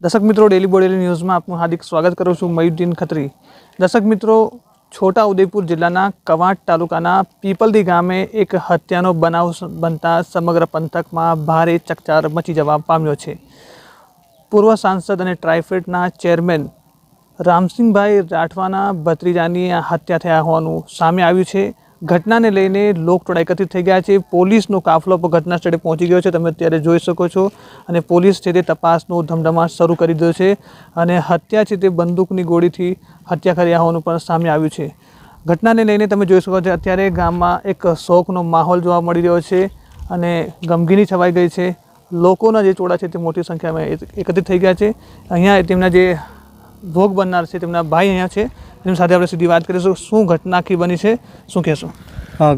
દર્શક મિત્રો, ડેલી બોડેલી ન્યૂઝમાં આપનું હાર્દિક સ્વાગત કરું છું. મયુદ્દીન ખત્રી. દર્શક મિત્રો, છોટા ઉદેપુર જિલ્લાના કવાંટ તાલુકાના પીપલદી ગામે એક હત્યાનો બનાવ બનતા સમગ્ર પંથકમાં ભારે ચકચાર મચી જવા પામ્યો છે. પૂર્વ સાંસદ અને ટ્રાઇફેડના ચેરમેન રામસિંહભાઈ રાઠવાના ભત્રીજાની હત્યા થયા હોવાનું સામે આવ્યું છે. ઘટનાને લઈને લોકટોળા એકત્રિત થઈ ગયા છે. પોલીસનો કાફલો પણ ઘટના સ્થળે પહોંચી ગયો છે, તમે અત્યારે જોઈ શકો છો. અને પોલીસ છે તે તપાસનો ધમધમાટ શરૂ કરી દીધો છે. અને હત્યા છે તે બંદૂકની ગોળીથી હત્યા કર્યા હોવાનું પણ સામે આવ્યું છે. ઘટનાને લઈને તમે જોઈ શકો છો અત્યારે ગામમાં એક શોકનો માહોલ જોવા મળી રહ્યો છે અને ગમગીની છવાઈ ગઈ છે. લોકોના જે ટોળા છે તે મોટી સંખ્યામાં એકત્રિત થઈ ગયા છે. અહીંયા તેમના જે ભોગ બનનાર છે તેમના ભાઈ અહીંયા છે, તેમની સાથે આપણે સીધી વાત કરીશું. શું ઘટના આખી બની છે, શું કહેશો?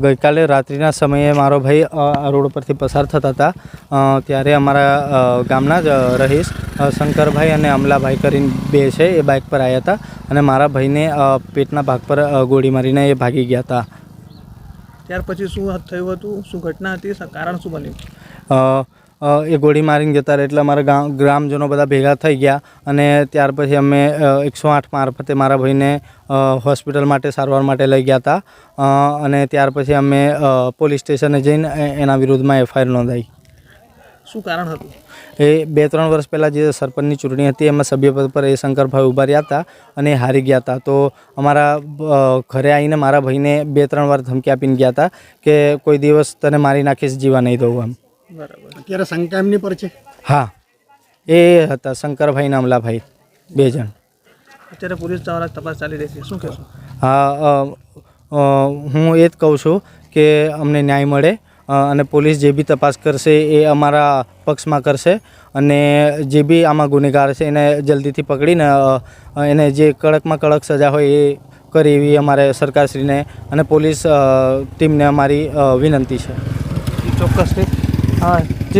ગઈકાલે રાત્રિના સમયે મારો ભાઈ આ રોડ પરથી પસાર થતા હતા, ત્યારે અમારા ગામના જ રહીશ શંકરભાઈ અને અમલાભાઈ કરીને બે છે, એ બાઇક પર આવ્યા હતા અને મારા ભાઈને પેટના ભાગ પર ગોળી મારીને એ ભાગી ગયા હતા. ત્યાર પછી શું થયું હતું, શું ઘટના હતી, કારણ શું બન્યું? એ ગોળી મારીને જતા રહે એટલે અમારા ગ્રામજનો બધા ભેગા થઈ ગયા અને ત્યાર પછી અમે 108 મારફતે મારા ભાઈને હોસ્પિટલ માટે સારવાર માટે લઈ ગયા હતા. અને ત્યાર પછી અમે પોલીસ સ્ટેશને જઈને એના વિરુદ્ધમાં એફઆઈઆર નોંધાઈ. શું કારણ હતું? એ 2-3 વર્ષ પહેલાં જે સરપંચની ચૂંટણી હતી એમાં સભ્યપદ પર એ શંકરભાઈ ઊભા રહ્યા હતા અને એ હારી ગયા હતા. તો અમારા ઘરે આવીને મારા ભાઈને 2-3 વાર ધમકી આપીને ગયા હતા કે કોઈ દિવસ તને મારી નાખીશ, જીવા નહીં દઉં એમ. બરાબર. અત્યારે શંકા એમની પર છે? હા, એ હતા શંકરભાઈ અને અમલાભાઈ, 2 જણ. અત્યારે પોલીસ દ્વારા તપાસ ચાલી રહી છે, શું કહેશો? હા, હું એ જ કહું છું કે અમને ન્યાય મળે અને પોલીસ જે બી તપાસ કરશે એ અમારા પક્ષમાં કરશે અને જે બી આમાં ગુનેગાર છે એને જલ્દીથી પકડીને એને જે કડકમાં કડક સજા હોય એ કરે એવી અમારે સરકારશ્રીને અને પોલીસ ટીમને અમારી વિનંતી છે. ચોક્કસથી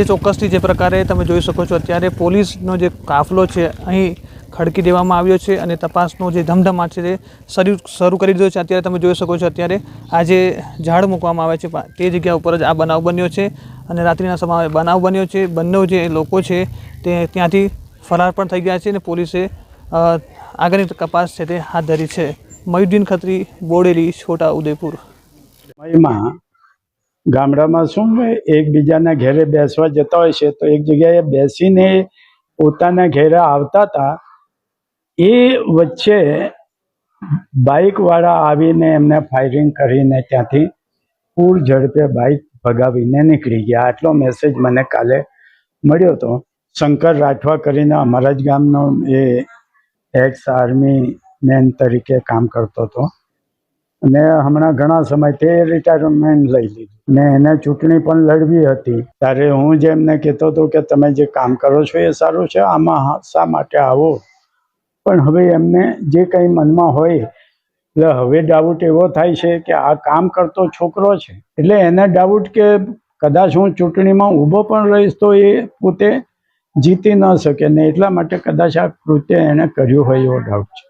ચોક્કસથી જે પ્રકારે તમે જોઈ શકો છો અત્યારે પોલીસનો જે કાફલો છે અહીં ખડકી દેવામાં આવ્યો છે અને તપાસનો જે ધમધમાટ છે તે શરૂ કરી દીધો છે. અત્યારે તમે જોઈ શકો છો અત્યારે આ જે ઝાડ મૂકવામાં આવે છે તે જગ્યા ઉપર જ આ બનાવ બન્યો છે અને રાત્રિના સમયે બનાવ બન્યો છે. બંને જે લોકો છે તે ત્યાંથી ફરાર પણ થઈ ગયા છે અને પોલીસે આગળની તપાસ છે તે હાથ ધરી છે. મયુદ્દીન ખત્રી, બોડેલી, છોટા ઉદેપુર. ગામડામાં શું એકબીજાના ઘેરે બેસવા જતા હોય છે, તો એક જગ્યાએ બેસીને પોતાના ઘેરે આવતા હતા. એ વચ્ચે બાઇકવાળા આવીને એમને ફાયરિંગ કરીને ત્યાંથી પૂર ઝડપે બાઇક ભગાવીને નીકળી ગયા. આટલો મેસેજ મને કાલે મળ્યો હતો. શંકર રાઠવા કરીને અમારા જ ગામનો એ એક્સ આર્મી મેન તરીકે કામ કરતો હતો અને હમણાં ઘણા સમયથી રિટાયરમેન્ટ લઈ લીધું ને એને ચૂંટણી પણ લડવી હતી. ત્યારે હું જે એમને કહેતો હતો કે તમે જે કામ કરો છો એ સારું છે, આમાં શા માટે આવો? પણ હવે એમને જે કંઈ મનમાં હોય એટલે હવે ડાઉટ એવો થાય છે કે આ કામ કરતો છોકરો છે એટલે એને ડાઉટ કે કદાચ હું ચૂંટણીમાં ઊભો પણ રહીશ તો એ પોતે જીતી ન શકે ને એટલા માટે કદાચ આ કૃત્ય એણે કર્યું હોય એવો ડાઉટ છે.